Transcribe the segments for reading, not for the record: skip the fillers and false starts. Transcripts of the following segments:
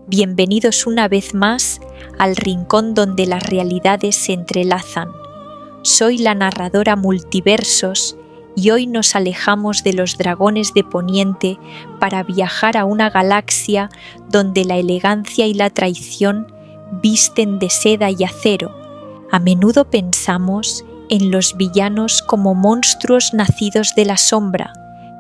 Bienvenidos una vez más al rincón donde las realidades se entrelazan. Soy la narradora Multiversos y hoy nos alejamos de los dragones de Poniente para viajar a una galaxia donde la elegancia y la traición visten de seda y acero. A menudo pensamos en los villanos como monstruos nacidos de la sombra,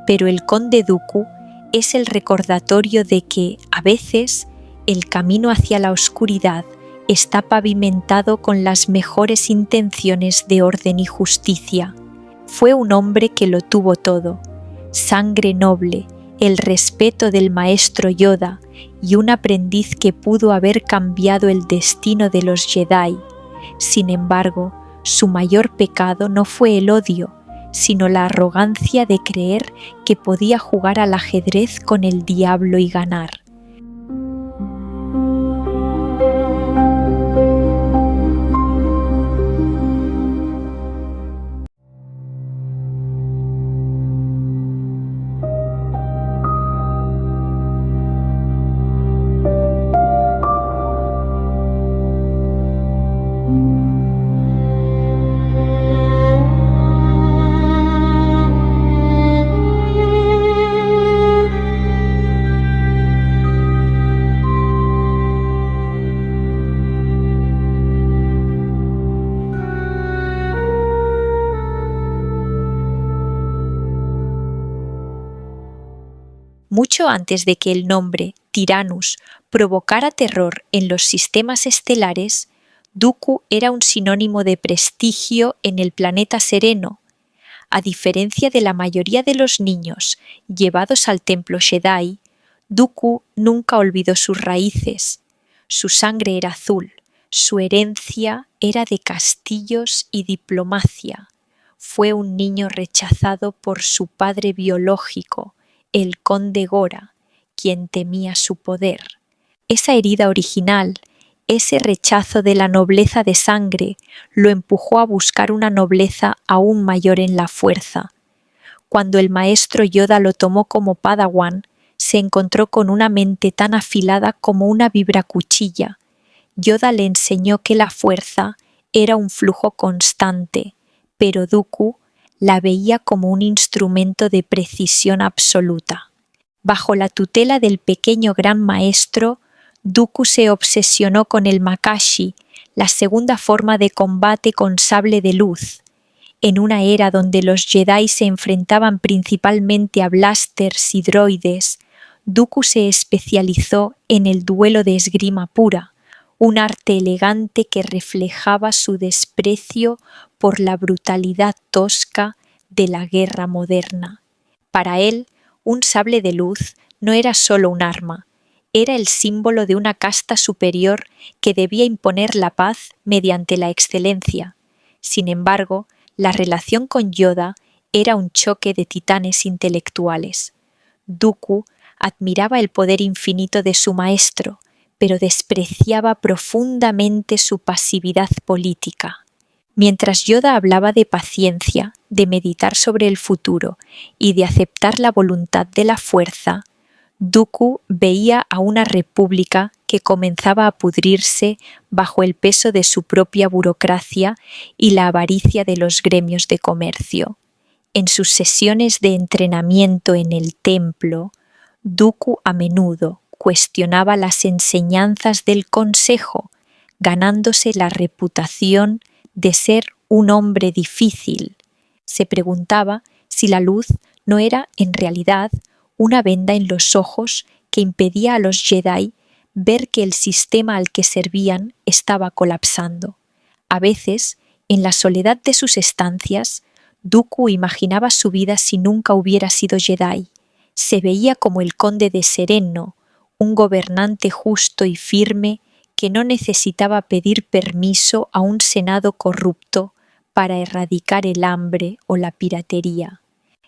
pero el Conde Dooku es el recordatorio de que, a veces, el camino hacia la oscuridad está pavimentado con las mejores intenciones de orden y justicia. Fue un hombre que lo tuvo todo: sangre noble, el respeto del maestro Yoda y un aprendiz que pudo haber cambiado el destino de los Jedi. Sin embargo, su mayor pecado no fue el odio, sino la arrogancia de creer que podía jugar al ajedrez con el diablo y ganar. Mucho antes de que el nombre Tyrannus provocara terror en los sistemas estelares, Dooku era un sinónimo de prestigio en el planeta Sereno. A diferencia de la mayoría de los niños llevados al templo Jedi, Dooku nunca olvidó sus raíces. Su sangre era azul, su herencia era de castillos y diplomacia. Fue un niño rechazado por su padre biológico, el conde Gora, quien temía su poder. Esa herida original, ese rechazo de la nobleza de sangre, lo empujó a buscar una nobleza aún mayor en la fuerza. Cuando el maestro Yoda lo tomó como Padawan, se encontró con una mente tan afilada como una vibracuchilla. Yoda le enseñó que la fuerza era un flujo constante, pero Dooku la veía como un instrumento de precisión absoluta. Bajo la tutela del pequeño gran maestro, Dooku se obsesionó con el Makashi, la segunda forma de combate con sable de luz. En una era donde los Jedi se enfrentaban principalmente a blasters y droides, Dooku se especializó en el duelo de esgrima pura, un arte elegante que reflejaba su desprecio por la brutalidad tosca de la guerra moderna. Para él, un sable de luz no era solo un arma, era el símbolo de una casta superior que debía imponer la paz mediante la excelencia. Sin embargo, la relación con Yoda era un choque de titanes intelectuales. Dooku admiraba el poder infinito de su maestro, pero despreciaba profundamente su pasividad política. Mientras Yoda hablaba de paciencia, de meditar sobre el futuro y de aceptar la voluntad de la fuerza, Dooku veía a una república que comenzaba a pudrirse bajo el peso de su propia burocracia y la avaricia de los gremios de comercio. En sus sesiones de entrenamiento en el templo, Dooku a menudo cuestionaba las enseñanzas del consejo, ganándose la reputación de ser un hombre difícil. Se preguntaba si la luz no era en realidad una venda en los ojos que impedía a los Jedi ver que el sistema al que servían estaba colapsando. A veces, en la soledad de sus estancias, Dooku imaginaba su vida si nunca hubiera sido Jedi. Se veía como el conde de Sereno, un gobernante justo y firme que no necesitaba pedir permiso a un senado corrupto para erradicar el hambre o la piratería.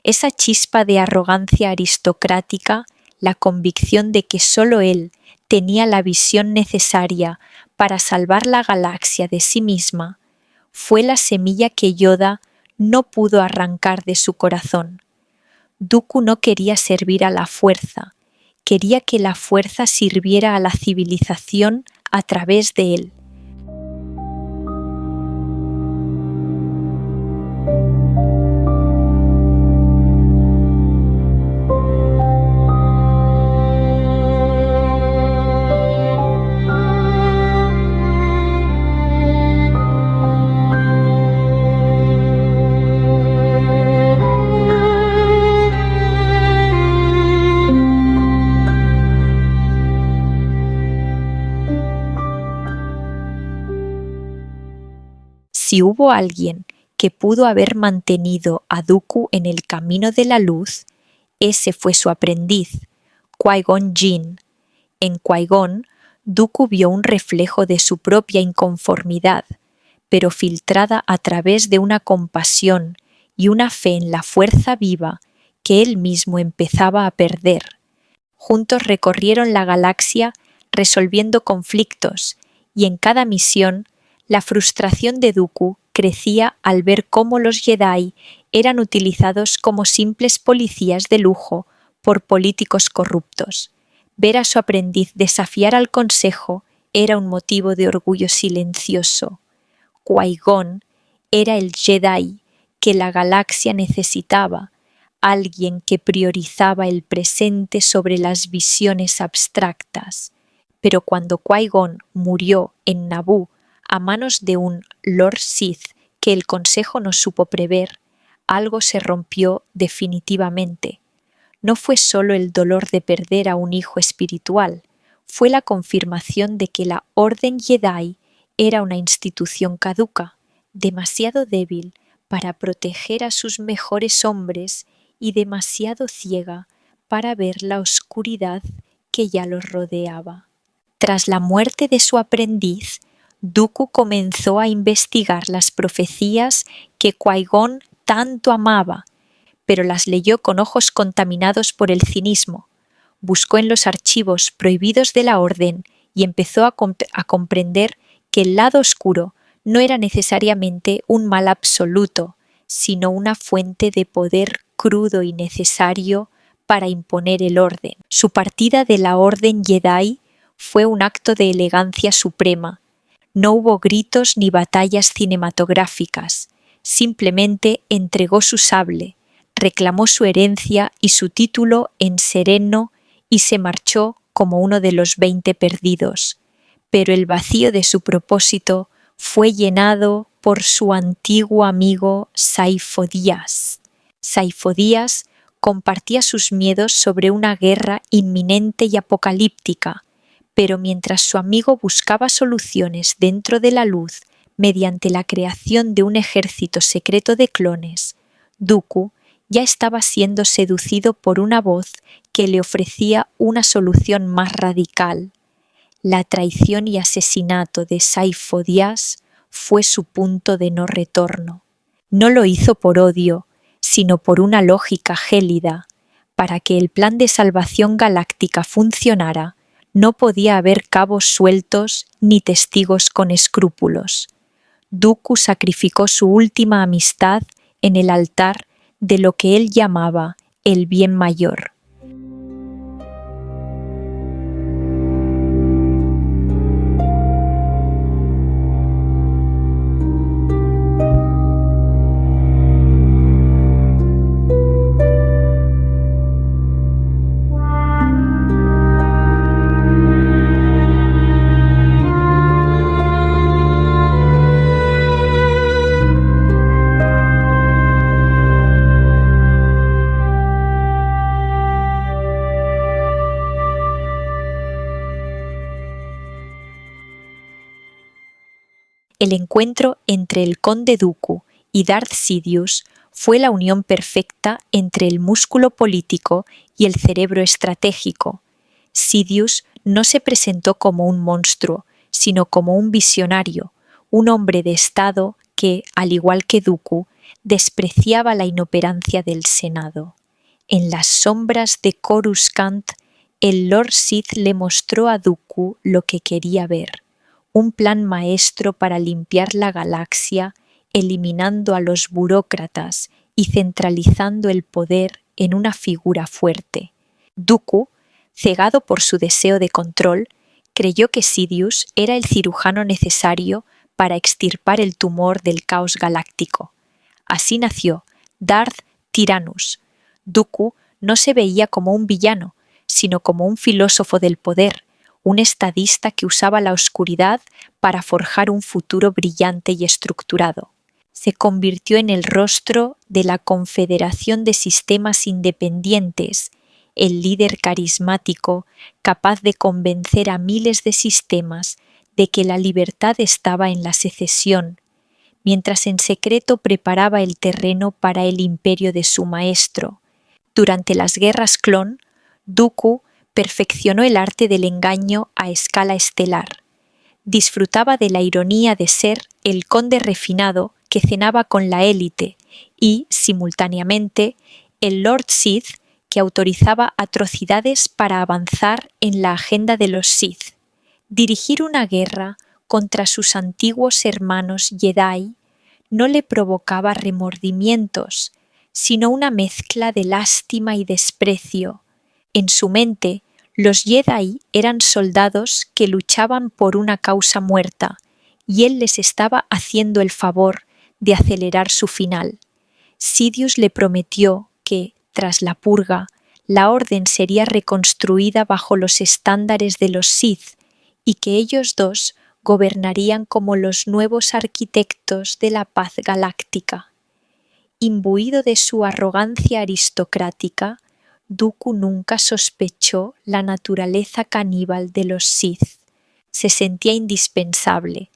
Esa chispa de arrogancia aristocrática, la convicción de que solo él tenía la visión necesaria para salvar la galaxia de sí misma, fue la semilla que Yoda no pudo arrancar de su corazón. Dooku no quería servir a la fuerza, quería que la fuerza sirviera a la civilización a través de él. Si hubo alguien que pudo haber mantenido a Dooku en el camino de la luz, ese fue su aprendiz, Qui-Gon Jinn. En Qui-Gon, Dooku vio un reflejo de su propia inconformidad, pero filtrada a través de una compasión y una fe en la fuerza viva que él mismo empezaba a perder. Juntos recorrieron la galaxia resolviendo conflictos, y en cada misión la frustración de Dooku crecía al ver cómo los Jedi eran utilizados como simples policías de lujo por políticos corruptos. Ver a su aprendiz desafiar al Consejo era un motivo de orgullo silencioso. Qui-Gon era el Jedi que la galaxia necesitaba, alguien que priorizaba el presente sobre las visiones abstractas. Pero cuando Qui-Gon murió en Naboo a manos de un Lord Sith que el Consejo no supo prever, algo se rompió definitivamente. No fue solo el dolor de perder a un hijo espiritual, fue la confirmación de que la Orden Jedi era una institución caduca, demasiado débil para proteger a sus mejores hombres y demasiado ciega para ver la oscuridad que ya los rodeaba. Tras la muerte de su aprendiz, Dooku comenzó a investigar las profecías que Qui-Gon tanto amaba, pero las leyó con ojos contaminados por el cinismo. Buscó en los archivos prohibidos de la Orden y empezó a comprender que el lado oscuro no era necesariamente un mal absoluto, sino una fuente de poder crudo y necesario para imponer el orden. Su partida de la Orden Jedi fue un acto de elegancia suprema. No hubo gritos ni batallas cinematográficas, simplemente entregó su sable, reclamó su herencia y su título en sereno y se marchó como uno de los 20 perdidos. Pero el vacío de su propósito fue llenado por su antiguo amigo Saifo Dyas. Saifo Dyas compartía sus miedos sobre una guerra inminente y apocalíptica, pero mientras su amigo buscaba soluciones dentro de la luz mediante la creación de un ejército secreto de clones, Dooku ya estaba siendo seducido por una voz que le ofrecía una solución más radical. La traición y asesinato de Saifo Dyas fue su punto de no retorno. No lo hizo por odio, sino por una lógica gélida. Para que el plan de salvación galáctica funcionara, no podía haber cabos sueltos ni testigos con escrúpulos. Dooku sacrificó su última amistad en el altar de lo que él llamaba el bien mayor. El encuentro entre el Conde Dooku y Darth Sidious fue la unión perfecta entre el músculo político y el cerebro estratégico. Sidious no se presentó como un monstruo, sino como un visionario, un hombre de Estado que, al igual que Dooku, despreciaba la inoperancia del Senado. En las sombras de Coruscant, el Lord Sith le mostró a Dooku lo que quería ver: un plan maestro para limpiar la galaxia, eliminando a los burócratas y centralizando el poder en una figura fuerte. Dooku Cegado por su deseo de control, creyó que Sidious era el cirujano necesario para extirpar el tumor del caos galáctico. Así nació Darth Tyrannus. Dooku no se veía como un villano, sino como un filósofo del poder, un estadista que usaba la oscuridad para forjar un futuro brillante y estructurado. Se convirtió en el rostro de la Confederación de Sistemas Independientes, el líder carismático capaz de convencer a miles de sistemas de que la libertad estaba en la secesión, mientras en secreto preparaba el terreno para el imperio de su maestro. Durante las guerras clon, Dooku perfeccionó el arte del engaño a escala estelar. Disfrutaba de la ironía de ser el conde refinado que cenaba con la élite y, simultáneamente, el Lord Sith que autorizaba atrocidades para avanzar en la agenda de los Sith. Dirigir una guerra contra sus antiguos hermanos Jedi no le provocaba remordimientos, sino una mezcla de lástima y desprecio. En su mente, los Jedi eran soldados que luchaban por una causa muerta, y él les estaba haciendo el favor de acelerar su final. Sidious le prometió que, tras la purga, la orden sería reconstruida bajo los estándares de los Sith y que ellos dos gobernarían como los nuevos arquitectos de la paz galáctica. Imbuido de su arrogancia aristocrática, Dooku nunca sospechó la naturaleza caníbal de los Sith. Se sentía indispensable,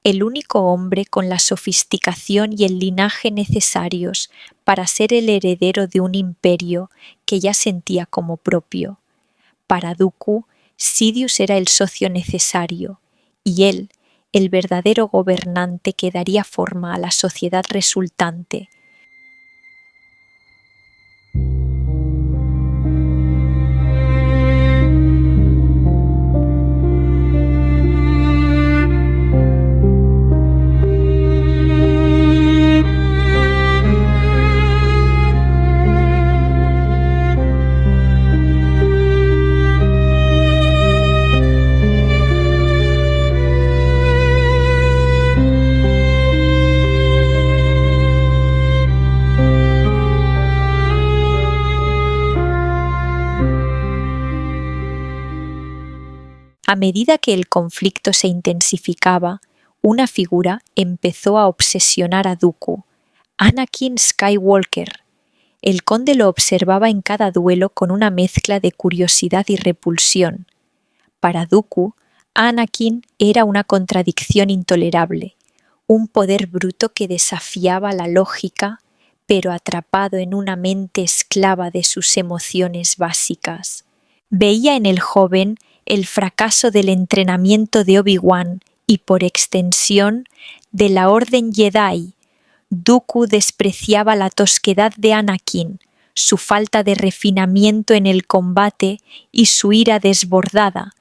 el único hombre con la sofisticación y el linaje necesarios para ser el heredero de un imperio que ya sentía como propio. Para Dooku, Sidious era el socio necesario, y él, el verdadero gobernante que daría forma a la sociedad resultante. A medida que el conflicto se intensificaba, una figura empezó a obsesionar a Dooku: Anakin Skywalker. El conde lo observaba en cada duelo con una mezcla de curiosidad y repulsión. Para Dooku, Anakin era una contradicción intolerable, un poder bruto que desafiaba la lógica, pero atrapado en una mente esclava de sus emociones básicas. Veía en el joven el fracaso del entrenamiento de Obi-Wan y, por extensión, de la Orden Jedi. Dooku despreciaba la tosquedad de Anakin, su falta de refinamiento en el combate y su ira desbordada,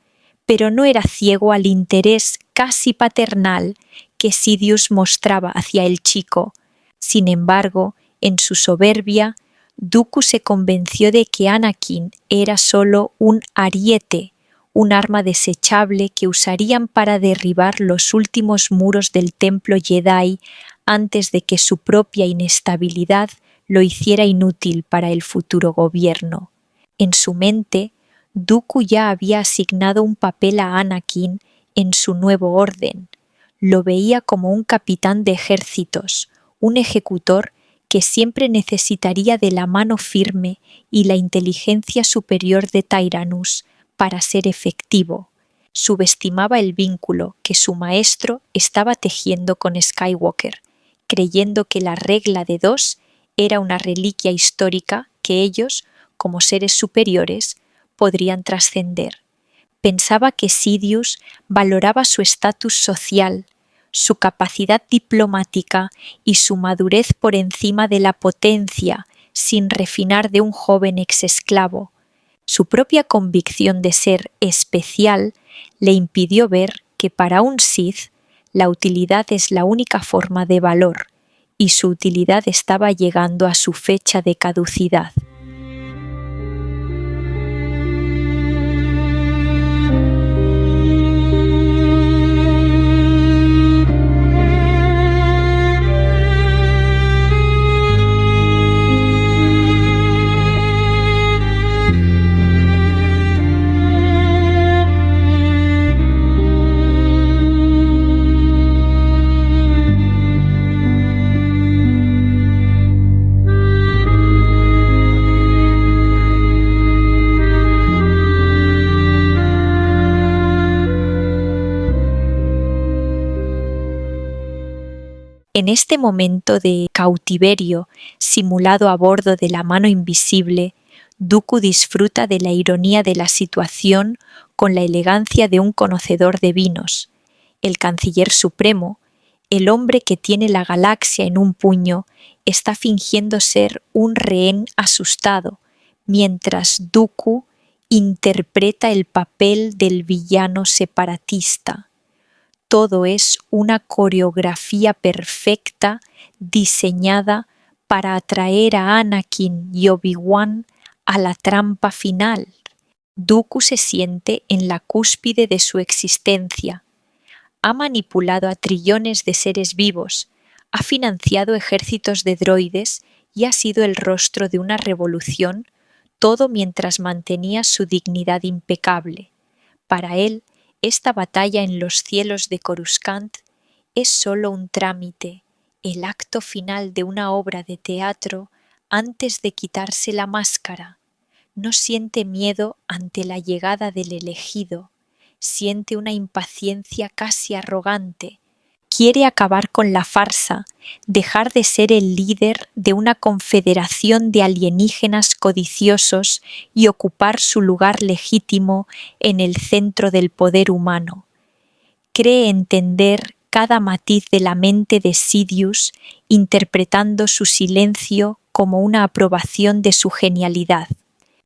pero no era ciego al interés casi paternal que Sidious mostraba hacia el chico. Sin embargo, en su soberbia, Dooku se convenció de que Anakin era solo un ariete, un arma desechable que usarían para derribar los últimos muros del templo Jedi antes de que su propia inestabilidad lo hiciera inútil para el futuro gobierno. En su mente, Dooku ya había asignado un papel a Anakin en su nuevo orden. Lo veía como un capitán de ejércitos, un ejecutor que siempre necesitaría de la mano firme y la inteligencia superior de Tyrannus para ser efectivo. Subestimaba el vínculo que su maestro estaba tejiendo con Skywalker, creyendo que la regla de 2 era una reliquia histórica que ellos, como seres superiores, podrían trascender. Pensaba que Sidious valoraba su estatus social, su capacidad diplomática y su madurez por encima de la potencia sin refinar de un joven exesclavo. Su propia convicción de ser especial le impidió ver que para un Sith la utilidad es la única forma de valor, y su utilidad estaba llegando a su fecha de caducidad. En este momento de cautiverio simulado a bordo de la mano invisible, Dooku disfruta de la ironía de la situación con la elegancia de un conocedor de vinos. El canciller supremo, el hombre que tiene la galaxia en un puño, está fingiendo ser un rehén asustado, mientras Dooku interpreta el papel del villano separatista. Todo es una coreografía perfecta diseñada para atraer a Anakin y Obi-Wan a la trampa final. Dooku se siente en la cúspide de su existencia. Ha manipulado a trillones de seres vivos, ha financiado ejércitos de droides y ha sido el rostro de una revolución, todo mientras mantenía su dignidad impecable. Para él, esta batalla en los cielos de Coruscant es solo un trámite, el acto final de una obra de teatro antes de quitarse la máscara. No siente miedo ante la llegada del elegido, siente una impaciencia casi arrogante. Quiere acabar con la farsa, dejar de ser el líder de una confederación de alienígenas codiciosos y ocupar su lugar legítimo en el centro del poder humano. Cree entender cada matiz de la mente de Sidious, interpretando su silencio como una aprobación de su genialidad.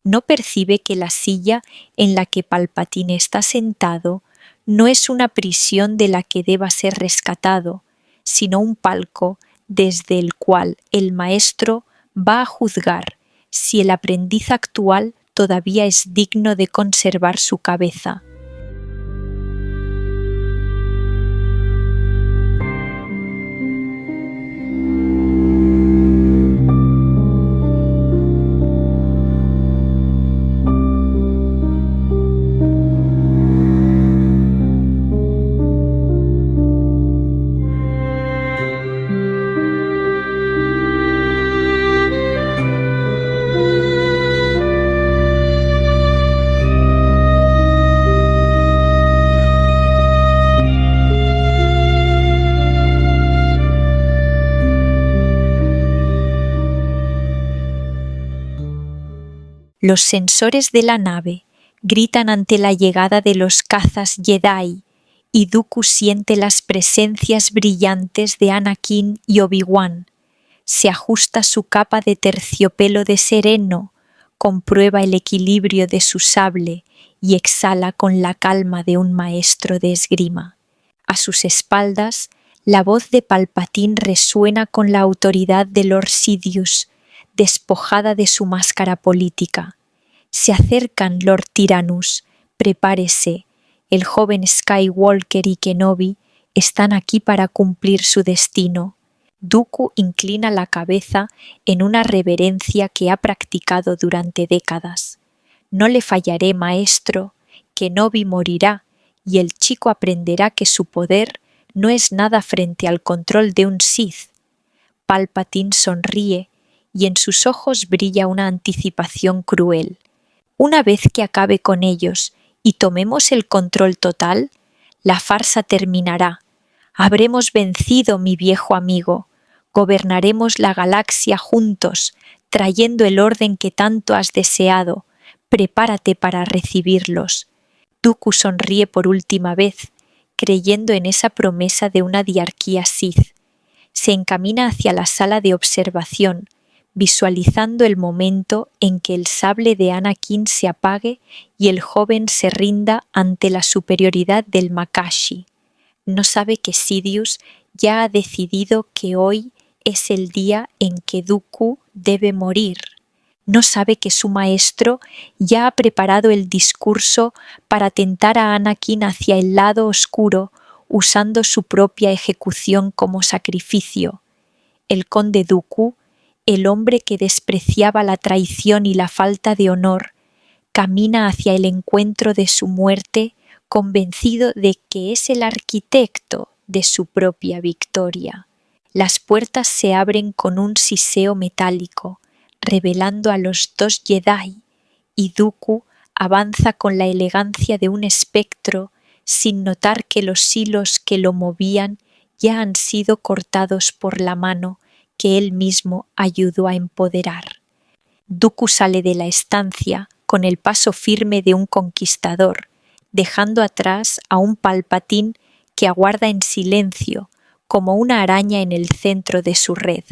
No percibe que la silla en la que Palpatine está sentado no es una prisión de la que deba ser rescatado, sino un palco desde el cual el maestro va a juzgar si el aprendiz actual todavía es digno de conservar su cabeza. Los sensores de la nave gritan ante la llegada de los cazas Jedi y Dooku siente las presencias brillantes de Anakin y Obi-Wan. Se ajusta su capa de terciopelo de sereno, comprueba el equilibrio de su sable y exhala con la calma de un maestro de esgrima. A sus espaldas, la voz de Palpatine resuena con la autoridad de Lord Sidious, despojada de su máscara política. Se acercan, Lord Tyrannus, prepárese, el joven Skywalker y Kenobi están aquí para cumplir su destino. Dooku inclina la cabeza en una reverencia que ha practicado durante décadas. No le fallaré, maestro, Kenobi morirá y el chico aprenderá que su poder no es nada frente al control de un Sith. Palpatine sonríe y en sus ojos brilla una anticipación cruel. Una vez que acabe con ellos y tomemos el control total, la farsa terminará. Habremos vencido, mi viejo amigo. Gobernaremos la galaxia juntos, trayendo el orden que tanto has deseado. Prepárate para recibirlos. Dooku sonríe por última vez, creyendo en esa promesa de una diarquía Sith. Se encamina hacia la sala de observación, visualizando el momento en que el sable de Anakin se apague y el joven se rinda ante la superioridad del Makashi. No sabe que Sidious ya ha decidido que hoy es el día en que Dooku debe morir. No sabe que su maestro ya ha preparado el discurso para tentar a Anakin hacia el lado oscuro, usando su propia ejecución como sacrificio. El conde Dooku, el hombre que despreciaba la traición y la falta de honor, camina hacia el encuentro de su muerte, convencido de que es el arquitecto de su propia victoria. Las puertas se abren con un siseo metálico, revelando a los dos Jedi, y Dooku avanza con la elegancia de un espectro, sin notar que los hilos que lo movían ya han sido cortados por la mano que él mismo ayudó a empoderar. Dooku sale de la estancia con el paso firme de un conquistador, dejando atrás a un Palpatine que aguarda en silencio, como una araña en el centro de su red.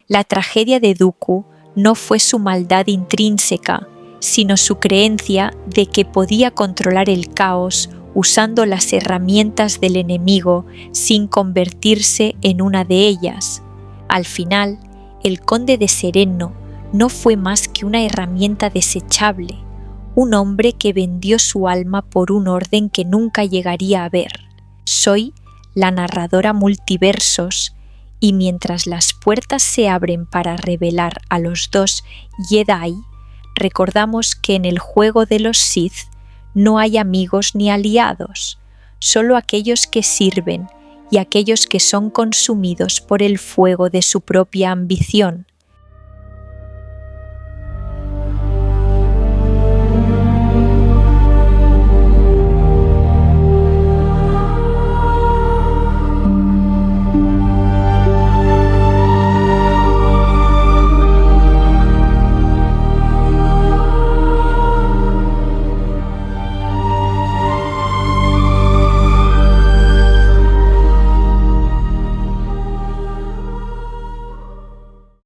La tragedia de Dooku no fue su maldad intrínseca, sino su creencia de que podía controlar el caos usando las herramientas del enemigo sin convertirse en una de ellas. Al final, el Conde de Sereno no fue más que una herramienta desechable, un hombre que vendió su alma por un orden que nunca llegaría a ver. Soy la narradora multiversos, y mientras las puertas se abren para revelar a los dos Jedi, recordamos que en el juego de los Sith no hay amigos ni aliados, solo aquellos que sirven y aquellos que son consumidos por el fuego de su propia ambición.